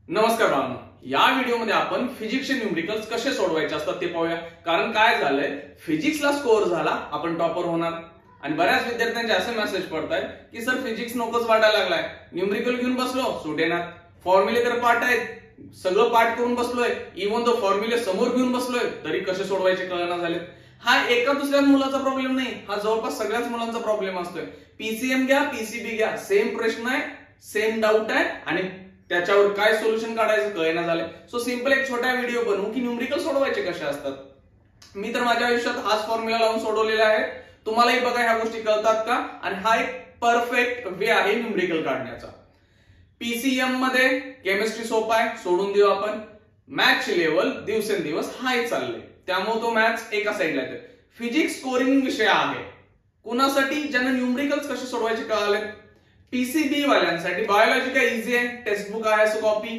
नमस्कार बाळांनो, या व्हिडिओमध्ये आपण फिजिक्सचे न्यूमरिकल्स कसे सोडवायचे असतात ते पाहूया। कारण काय झालंय, फिजिक्सला स्कोअर झाला आपण टॉपर होणार आणि बऱ्याच विद्यार्थ्यांचे असे मेसेज पडतायत की सर फिजिक्स नकोच वाटायला लागलाय, न्यूमरिकल घेऊन बसलो सूट येणार, फॉर्म्युले तर पाठ आहेत, सगळं पाठ करून बसलोय, इव्हन तो फॉर्म्युले समोर घेऊन बसलोय तरी कसे सोडवायचे कळना झालेत। हा एका दुसऱ्या मुलाचा प्रॉब्लेम नाही, हा जवळपास सगळ्याच मुलांचा प्रॉब्लेम असतोय। पीसीएम घ्या, पीसीबी घ्या, सेम प्रश्न आहे, सेम डाऊट आहे आणि त्याच्यावर काय सोल्युशन काढायचं कळेना झालंय। सो सिंपल एक छोटा व्हिडिओ बनवू की न्यूमरिकल सोडवायचे कसे असतात। मी तर माझ्या आयुष्यात हाच फॉर्म्युला लावून सोडवलेला आहे, तुम्हालाही बघा ह्या गोष्टी कळतात का, आणि हा एक परफेक्ट वे आहे न्यूमरिकल काढण्याचा। पीसीएम मध्ये केमिस्ट्री सोपा आहे, सोडून देऊ आपण। मॅथ्स लेवल दिवसेंदिवस हाय चालले, त्यामुळे तो मॅथ्स एका साईडला येतो। फिजिक्स स्कोरिंग विषय आहे कुणासाठी, ज्यांना न्यूमरिकल्स कसे सोडवायचे कळाले। पीसीबी वाल्यांसाठी बायोलॉजी काय इझी आहे, टेक्स्टबुक आहे सो कॉपी,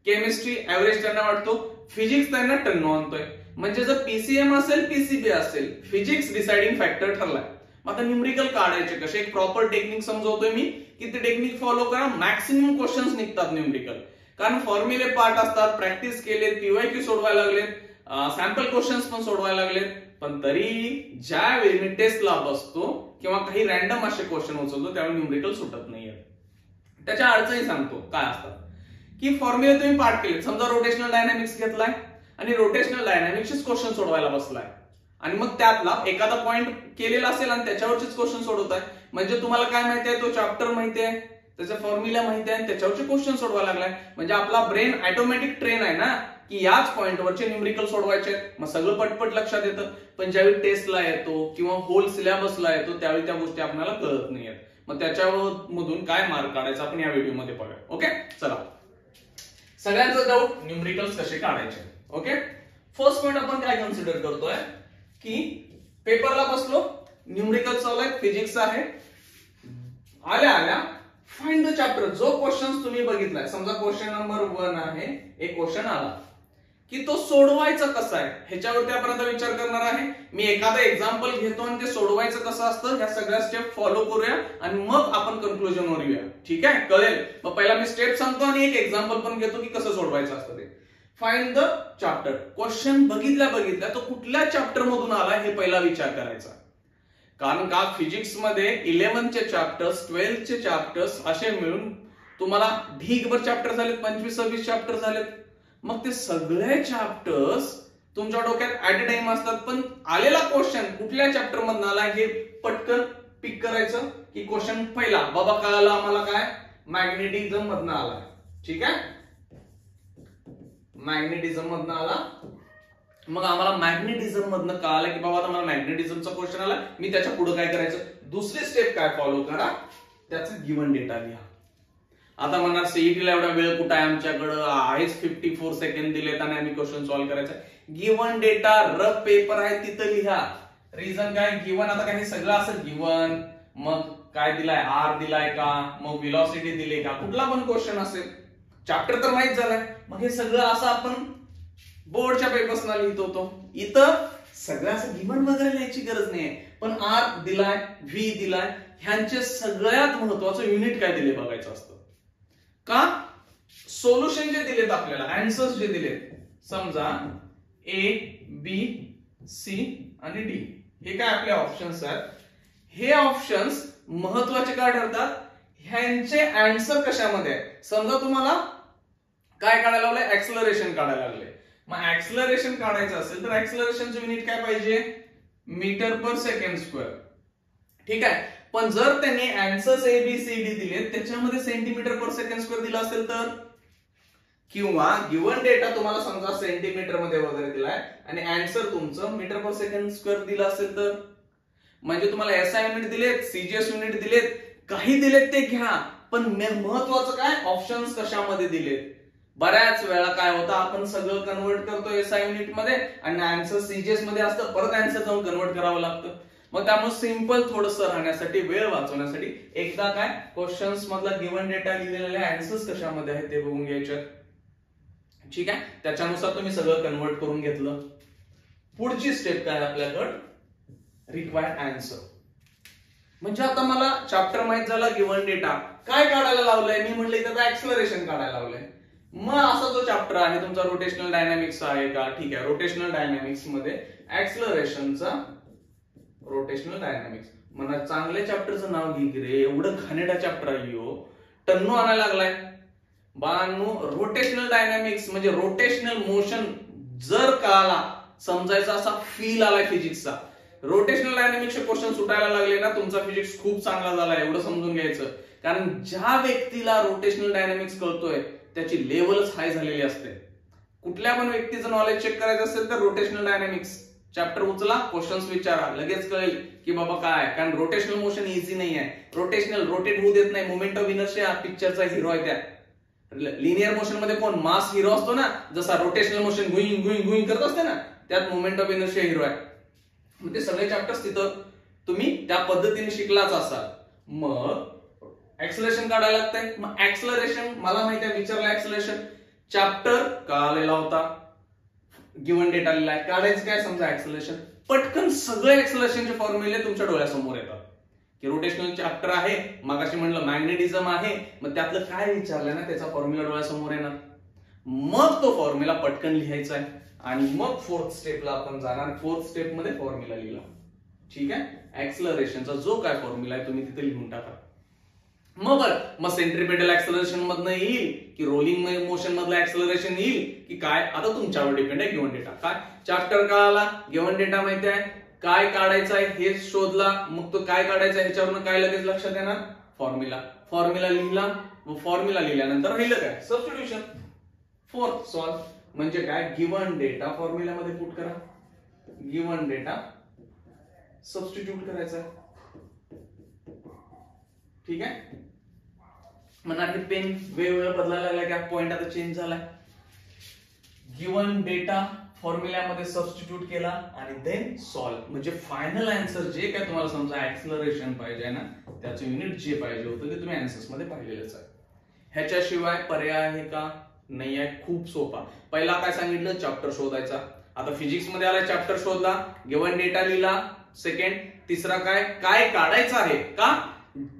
केमिस्ट्री एव्हरेज त्यांना वाटतो, फिजिक्स त्यांना टन्नो आणतोय। म्हणजे जर पीसीएम असेल पीसीबी असेल, फिजिक्स डिसाइडिंग फॅक्टर ठरलाय। मग आता न्यूमरिकल काढायचे कसे, एक प्रॉपर टेक्निक समजवतोय मी की ते टेक्निक फॉलो करा, मॅक्सिमम क्वेश्चन्स निघतात न्यूमरिकल। कारण फॉर्म्युले पार्ट असतात, प्रॅक्टिस केले, पीवायक्यू सोडवायला लागलेत, सॅम्पल क्वेश्चन्स पण सोडवायला लागलेत, पण तरी ज्यावेळी मी टेस्टला बसतो किंवा काही रॅन्डम असे क्वेश्चन उचलतो त्यावेळी न्यूमरिकल सुटत नाहीये। त्याच्या अडचणी सांगतो काय असतात की फॉर्म्युले तुम्ही पाठ केले, समजा रोटेशनल डायनामिक्स घेतलाय आणि रोटेशनल डायनामिक्सचे क्वेश्चन सोडवायला बसलाय आणि मग त्यातला एखादा पॉइंट केलेला असेल आणि त्याच्यावरचेच क्वेश्चन सोडवताय, म्हणजे तुम्हाला काय माहिती आहे, तो चॅप्टर माहिती आहे, त्याचा फॉर्म्युला माहिती आहे, त्याच्यावरचे क्वेश्चन सोडवायला लागलाय। म्हणजे आपला ब्रेन ऑटोमॅटिक ट्रेन आहे ना की याच पॉइंटवरचे न्यूमरिकल सोडवायचे आहेत, मग सगळं पटपट लक्षात येतं। पण ज्यावेळी टेस्टला येतो किंवा होल सिलेबसला येतो त्यावेळी त्या गोष्टी आपल्याला कळत नाहीयेत, मग त्याच्यामधून काय मार्क काढायचा आपण या व्हिडिओमध्ये पाहूया। ओके, चला सगळ्यांचा डाऊट न्यूमरिकल्स कसे काढायचे। ओके, फर्स्ट पॉइंट आपण काय कन्सिडर करतोय की पेपरला बसलो, न्यूमरिकल चालू फिजिक्स आहे, आल्या आल्या फाइंड द चॅप्टर। जो क्वेश्चन तुम्ही बघितलाय, समजा क्वेश्चन नंबर 1 आहे, एक क्वेश्चन आला की तो सोडवायचा कसा आहे ह्याच्यावरती आपण आता विचार करणार आहे। मी एखादा एक्झाम्पल घेतो आणि ते सोडवायचं कसं असतं ह्या सगळ्या स्टेप फॉलो करूया आणि मग आपण कंक्लुजनवर येऊया, ठीक आहे, कळेल। मग पहिला मी स्टेप सांगतो आणि एक एक्झाम्पल पण घेतो की कसं सोडवायचं असतं ते। फाइंड द चॅप्टर, क्वेश्चन बघितल्या तो कुठल्या चॅप्टर मधून आला हे पहिला विचार करायचा। कारण का फिजिक्स मध्ये 11 चे चॅप्टर्स, 12 चे चॅप्टर्स असे मिळून तुम्हाला ढीगभर चॅप्टर झालेत, 25-26 चॅप्टर झालेत। मग ते सगळे चॅप्टर्स तुमच्या डोक्यात ऍट अ टाइम असतात, पण आलेला क्वेश्चन कुठल्या चॅप्टर मधून आला हे पटकन पिक करायचं की क्वेश्चन पहिला बाबा कळाला आम्हाला काय, मॅग्नेटिझम मधून आला, ठीक आहे, मॅग्नेटिझम मधून आला। मग आम्हाला मॅग्नेटिझम मधनं कळालं की बाबा आता मला मॅग्नेटिझमचा क्वेश्चन आला, मी त्याच्या पुढे काय करायचं, दुसरी स्टेप काय फॉलो करा, त्याचा गिव्हन डेटा लिहा। आता म्हणणार सीईटीला एवढा वेळ कुठं आहे आमच्याकडे, आहेच 54 सेकंड दिलेत आणि आम्ही क्वेश्चन सॉल्व्ह करायचा। गिव्हन डेटा रफ पेपर आहे तिथं लिहा। रिझन काय, गिव्हन आता काही सगळं असेल गिव्हन, मग काय दिलाय, आर दिलाय का, मग व्हेलॉसिटी दिली का, कुठला पण क्वेश्चन असेल, चॅप्टर तर माहित झालाय, मग हे सगळं असं आपण बोर्डच्या पेपर्सना लिहित होतो। इथं सगळं असं गिव्हन वगैरे लिहायची गरज नाहीये, पण आर दिलाय, व्ही दिलाय, ह्यांचे सगळ्यात महत्वाचं युनिट काय दिले बघायचं असतं। का, सोल्युशन जे दिलेत आपल्याला, आन्सर्स जे दिलेत, समजा ए, बी, सी आणि डी, हे काय आपले ऑप्शन्स आहेत। हे ऑप्शन्स महत्वाचे काय ठरतात, ह्यांचे आन्सर कशामध्ये आहे। समजा तुम्हाला काय काढायला लावलंय, ऍक्सलरेशन काढायला लागले, मग ऍक्सलरेशन काढायचं असेल तर ऍक्सलरेशनचं युनिट काय पाहिजे, मीटर पर सेकंड स्क्वेअर, ठीक आहे। पण जर त्यांनी answers A B C D दिलेत त्याच्यामध्ये सेंटीमीटर पर सेकंड स्क्वेअर दिला असेल तर, किंवा गिव्हन डेटा तुम्हाला समजा सेंटीमीटर मध्ये वगैरे दिलाय आणि आन्सर तुमचं मीटर पर सेकंड स्क्वेअर दिला असेल तर, म्हणजे तुम्हाला एसआय युनिट दिलेत, सीजीएस युनिट दिलेत, काही दिलेत ते घ्या, पण महत्वाचं काय, ऑप्शन्स कशामध्ये दिलेत। बऱ्याच वेळा काय होतं, आपण सगळं कन्वर्ट करतो एसआय युनिट मध्ये आणि आन्सर सीजीएस मध्ये असतं, परत आन्सर जाऊन कन्वर्ट करावं लागतं। मग त्यामुळे सिंपल थोडंसं राहण्यासाठी, वेळ वाचवण्यासाठी एकदा काय क्वेश्चन्स मधला गिव्हन डेटा लिहिलेले आन्सर्स कशामध्ये आहेत ते बघून घ्यायचे, ठीक आहे। त्याच्यानुसार तुम्ही सगळं कन्वर्ट करून घेतलं। पुढची स्टेप काय आपल्याकडे, रिक्वायर्ड आन्सर। म्हणजे आता मला चॅप्टर माहित झाला, गिव्हन डेटा काय काढायला लावलंय, मी म्हणलं त्याचं ऍक्सलरेशन काढायला लावलंय, मग असा जो चॅप्टर आहे तुमचा रोटेशनल डायनामिक्स आहे का, ठीक आहे, रोटेशनल डायनामिक्स मध्ये ऍक्सलरेशनचा रोटेशनल डायनामिक्स म्हणा, चांगल्या चॅप्टरचं नाव घे रे, एवढं घाणेरडा चॅप्टर आहे हो, टन्नू आणायला लागलाय बाळांनो. रोटेशनल डायनामिक्स म्हणजे रोटेशनल मोशन जर कळाला, समजायचा असा फील आलाय फिजिक्सचा, रोटेशनल डायनामिक्सचे क्वेश्चन सुटायला लागले ना, तुमचा फिजिक्स खूप चांगला झाला एवढं समजून घ्यायचं. कारण ज्या व्यक्तीला रोटेशनल डायनामिक्स कळतोय त्याची लेवलच हाय झालेली असते. कुठल्या पण व्यक्तीचं नॉलेज चेक करायचं असेल तर रोटेशनल डायनामिक्स चॅप्टर उचला, क्वेश्चन्स विचारा, लगेच कळेल की बाबा काय. कारण रोटेशनल मोशन इझी नाही आहे, रोटेशनल रोटेट होऊ देत नाही. मोमेंट ऑफ इनर्शिया पिक्चरचा हिरो आहे. त्या लिनियर मोशन मध्ये कोण मास हिरो असतो ना, जसा रोटेशनल मोशन गुईंग गुईंग गुईंग करत असते ना, त्यात मोमेंट ऑफ इनर्शिया हिरो आहे. मग ते सगळे चॅप्टर्स तिथं तुम्ही त्या पद्धतीने शिकलाच असाल. मग ऍक्सलरेशन काढायला लागतंय. मग ऍक्सलरेशन मला माहिती आहे, विचारलं ऍक्सलरेशन चॅप्टर कळालेला होता, गिव्हन डेटा लिहिलाय, काढायचं काय समजा ऍक्सलरेशन, पटकन सगळे ऍक्सलरेशनचे फॉर्म्युले तुमच्या डोळ्यासमोर येतात. की रोटेशनल चॅप्टर आहे, मगाशी म्हणलं मॅग्नेटिझम आहे, मग त्यातलं काय विचारलंय ना त्याचा फॉर्म्युला डोळ्यासमोर येणार. मग तो फॉर्म्युला पटकन लिहायचा आहे आणि मग फोर्थ स्टेपला आपण जाणार. फोर्थ स्टेप मध्ये फॉर्म्युला लिहिला, ठीक आहे, ऍक्सलरेशनचा जो काय फॉर्म्युला आहे तुम्ही तिथे लिहून टाका. मग सेंट्रिपेटल ऍक्सलरेशन मधनं येईल की रोलिंग मोशन मधलं ऍक्सलरेशन येईल की काय, आता तुमच्यावर डिपेंड आहे. गिव्हन डेटा काय चॅप्टर कळाला, गिव्हन डेटा माहिती आहे, काय काढायचं आहे हे शोधला, मग तो काय काढायचा ह्याच्यावरून काय लगेच लक्षात येणार, फॉर्म्युला लिहिला. मग फॉर्म्युला लिहिल्यानंतर राहिलं काय, सबस्टिट्यूशन. फोर्थ सॉल्व म्हणजे काय, गिव्हन डेटा फॉर्म्युल्यामध्ये पुट करा, गिव्हन डेटा सबस्टिट्यूट करायचा, ठीक आहे. म्हणणार की पेन वेगवेगळं बदलायला लागला, की पॉइंट आता चेंज झालाय. गिव्हन डेटा फॉर्म्युल्यामध्ये सबस्टिट्यूट केला आणि देन सॉल्व, म्हणजे फायनल आन्सर जे काय तुम्हाला समजा ऍक्सलरेशन पाहिजे ना, त्याचं युनिट जे पाहिजे होतं ते तुम्ही आन्सर्स मध्ये पाहिलेलंच आहे. ह्याच्याशिवाय पर्याय आहे का, नाही आहे. खूप सोपा. पहिला काय सांगितलं, चॅप्टर शोधायचा. आता फिजिक्स मध्ये आला, चॅप्टर शोधला, गिव्हन डेटा लिहिला. सेकंड, तिसरा काय काढायचं आहे का,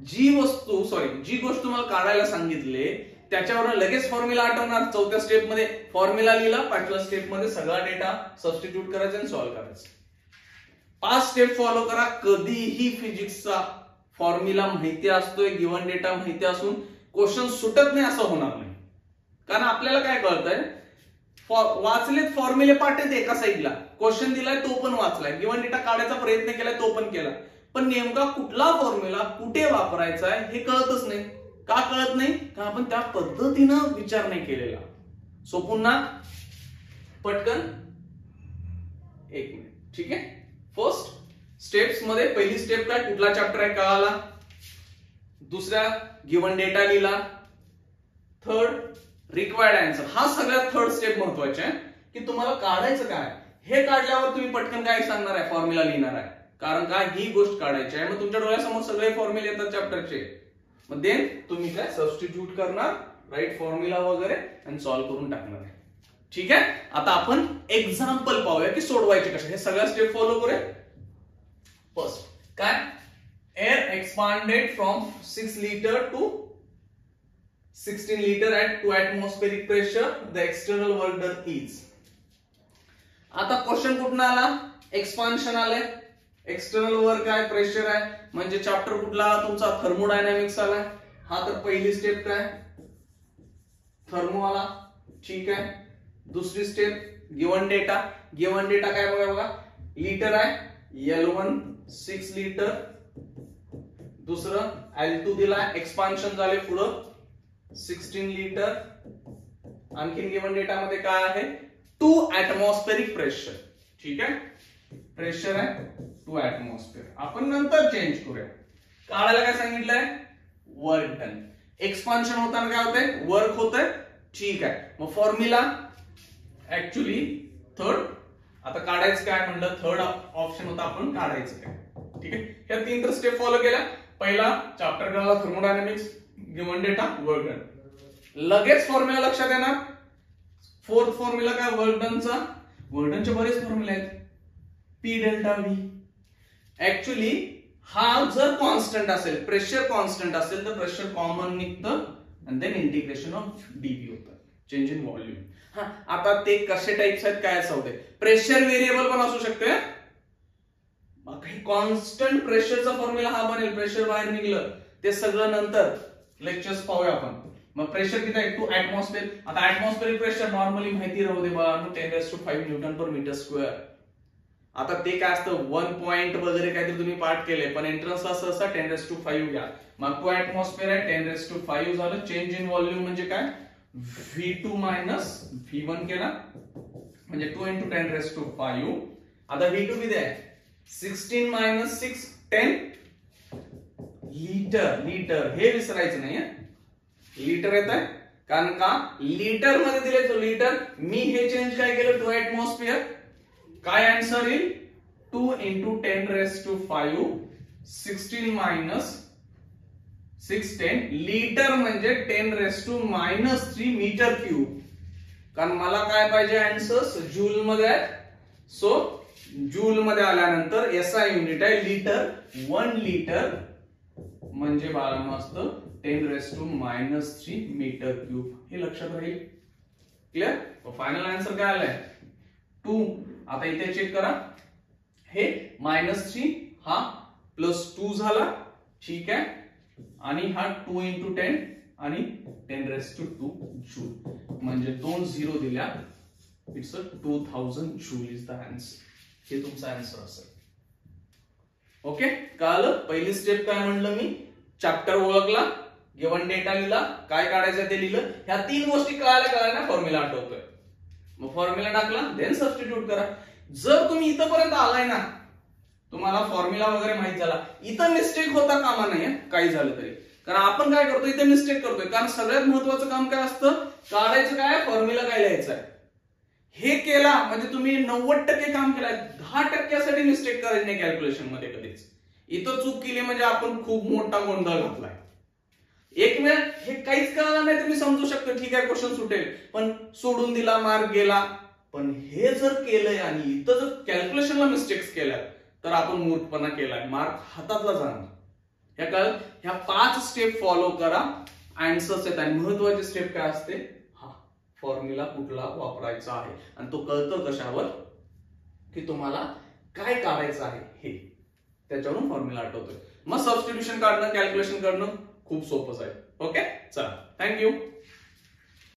जी गोष्ट तुम्हाला काढायला सांगितले त्याच्यावर लगेच फॉर्म्युला आठवणार. चौथ्या स्टेप मध्ये फॉर्म्युला लिहिला, पाचव्या स्टेप मध्ये सगळा डेटा सबस्टिट्यूट करायचा आणि सॉल्व्ह करायचं. 5 स्टेप फॉलो करा. कधीही फिजिक्सचा फॉर्म्युला माहिती असतोय, गिव्हन डेटा माहिती असून क्वेश्चन सुटत नाही असं होणार नाही. कारण आपल्याला काय कळतंय, वाचलेत फॉर्म्युले पाठ आहेत एका साईडला, क्वेश्चन दिलाय तो पण वाचलाय, गिव्हन डेटा काढायचा प्रयत्न केलाय तो पण केला, पण नेमका कुठला फॉर्म्युला कुठे वापरायचा आहे हे कळतच नाही. का कळत नाही, का आपण त्या पद्धतीनं विचार नाही केलेला. सो पुन्हा पटकन 1 मिनिट, ठीक आहे. फर्स्ट स्टेप्स मध्ये पहिली स्टेप काय, कुठला चॅप्टर आहे कळाला. दुसरा गिव्हन डेटा लिहिला. Third required answer. हा सगळ्यात थर्ड स्टेप महत्वाचा आहे की तुम्हाला काढायचं काय. हे काढल्यावर तुम्ही पटकन काय सांगणार आहे, फॉर्म्युला लिहिणार आहे. कारण काय, ही गोष्ट काढायची आहे. मग तुमच्या डोळ्यासमोर सगळे फॉर्म्युले येतात चॅप्टरचे. मग देन तुम्ही काय सबस्टिट्यूट करणार, राईट फॉर्म्युला वगैरे आणि सॉल्व्ह करून टाकणार आहे. ठीक आहे. आता आपण एक्झाम्पल पाहूया की सोडवायचे कसे. हे सगळ्या स्टेप फॉलो करूया. फर्स्ट काय, air expanded from 6 liter to 16 liter at 2 atmospheric pressure. The external work done is. आता क्वेश्चन कुठून आला, एक्सपान्शन आलंय. एक्सटर्नल वर्क आहे, प्रेशर आहे, म्हणजे चॅप्टर कुठला तुमचा थर्मोडायनामिक्स आलाय. हा तर पहिली स्टेप काय, थर्मो आला, ठीक आहे. दुसरी step given data. Given data काय बघा, लिटर आहे, L1 6 liter. दुसरं L2 दिलाय, एक्सपान्शन झाले पुढं 16 liter. आणखीन गिव्हन डेटा मध्ये काय आहे, 2 atmospheric pressure. ठीक आहे, प्रेशर आहे 2 atmosphere. आपण नंतर चेंज करूया. काढायला काय सांगितलंय, वर्क डन. एक्सपान्शन होताना काय होतंय, वर्क होतंय, ठीक आहे. मग फॉर्म्युला ऍक्च्युली थर्ड. आता काढायचं काय म्हणलं, थर्ड ऑप्शन होता आपण काढायचं काय. ठीक आहे. या 3 तर स्टेप फॉलो केल्या. पहिला चॅप्टर कळला, thermodynamics, given data, work done. लगेच फॉर्म्युला लक्षात येणार. फोर्थ फॉर्म्युला काय, वर्क डनचा. वर्क डनचे बरेच फॉर्म्युले आहेत. P delta V. ऍक्च्युली हा जर कॉन्स्टंट असेल, प्रेशर कॉन्स्टंट असेल तर प्रेशर कॉमन निघतं आणि देन इंटिग्रेशन ऑफ dV होतं. Change in volume. हा, आता ते कसे टाइप्स आहेत काय असं होते. प्रेशर व्हेरिएबल पण असू शकते. काही कॉन्स्टंट प्रेशरचा फॉर्म्युला हा बनेल. प्रेशर बाहेर निघलं ते सगळं नंतर लेक्चर्स पाहूया आपण. मग प्रेशर किती आहे 2 ऍटमॉस्फेअर. आता ऍटमॉस्फेरिक प्रेशर नॉर्मली माहिती राहू दे बा 10⁵ न्यूटन पर मीटर स्क्वेअर. आता ते काय असतं 1 पॉइंट वगैरे काहीतरी तुम्ही पाठ केले, पण एंट्रन्सला सहसा 10⁵ घ्या. मग 2 ऍटमॉस्फेअर आहे 10⁵ झालं. चेंज इन व्हॉल्यूम म्हणजे काय V2 मायनस V1 केला म्हणजे 2 × 10⁵. आता V2 किती आहे 16 मायनस 6 10 लिटर. लिटर हे विसरायचं नाही. लिटर येत आहे कारण का लिटर मध्ये दिले तो लिटर. मी हे चेंज काय केलं 2 ऍटमॉस्फेअर. काय आन्सर येईल 2 × 10⁵ 16 मायनस 6 10 लिटर म्हणजे 10⁻³ मीटर क्यूब. कारण मला काय पाहिजे आन्सर्स जूल मध्ये आहेत. सो जूल मध्ये आल्यानंतर एसआय युनिट आहे लिटर. 1 लिटर म्हणजे बाळा मस्त 10⁻³ मीटर क्यूब. हे लक्षात राहील. क्लिअर. फायनल आन्सर काय आलाय 2. आता इथे चेक करा हे -3 हा +2 झाला. ठीक आहे. आणि हा 2 × 10 आणि 10⁻² जूल म्हणजे 2 0 दिल्या. It's 2000 joule is the answer. हे तुमचा आन्सर असेल. ओके कळलं. पहिली स्टेप काय म्हणलं मी चॅप्टर ओळखला, गिवन डेटा लिहिला, काय काढायचं ते लिहिलं. ह्या 3 गोष्टी कळायला फॉर्म्युला आठवतोय. मग फॉर्म्युला टाकला देन सबस्टिट्यूट करा. जर तुम्ही इथपर्यंत आलाय ना तुम्हाला फॉर्म्युला वगैरे माहित झाला, इथं मिस्टेक होता कामा नाही काही झालं तरी. कारण आपण काय करतो इथे मिस्टेक करतोय. कारण सगळ्यात महत्वाचं काम काय असतं काढायचं काय फॉर्म्युला काय लिहायचं आहे. हे केला म्हणजे तुम्ही 90% काम केलाय. 10% मिस्टेक करायची नाही कॅल्क्युलेशन मध्ये कधीच. इथं चूक केली म्हणजे आपण खूप मोठा गोंधळ घातलाय. एक वेळ हे काहीच कळलं नाही तुम्ही समजू शकतो ठीक आहे क्वेश्चन सुटेल, पण सोडून दिला मार्क गेला. पण हे जर केलंय आणि इथं जर कॅल्क्युलेशनला मिस्टेक्स केल्या तर आपण मूर्खपणा केलाय. मार्क हातातला जाणार. ह्या कळ ह्या 5 स्टेप फॉलो करा. आन्सर्स आहेत. आणि महत्वाची स्टेप काय असते हा फॉर्म्युला कुठला वापरायचा आहे. आणि तो कळतं कशावर की तुम्हाला काय काढायचं आहे हे त्याच्यावरून फॉर्म्युला आठवतोय. मग सबस्टिट्यूशन काढणं कॅल्क्युलेशन करणं खूप सोपंच आहे. ओके चला थँक्यू.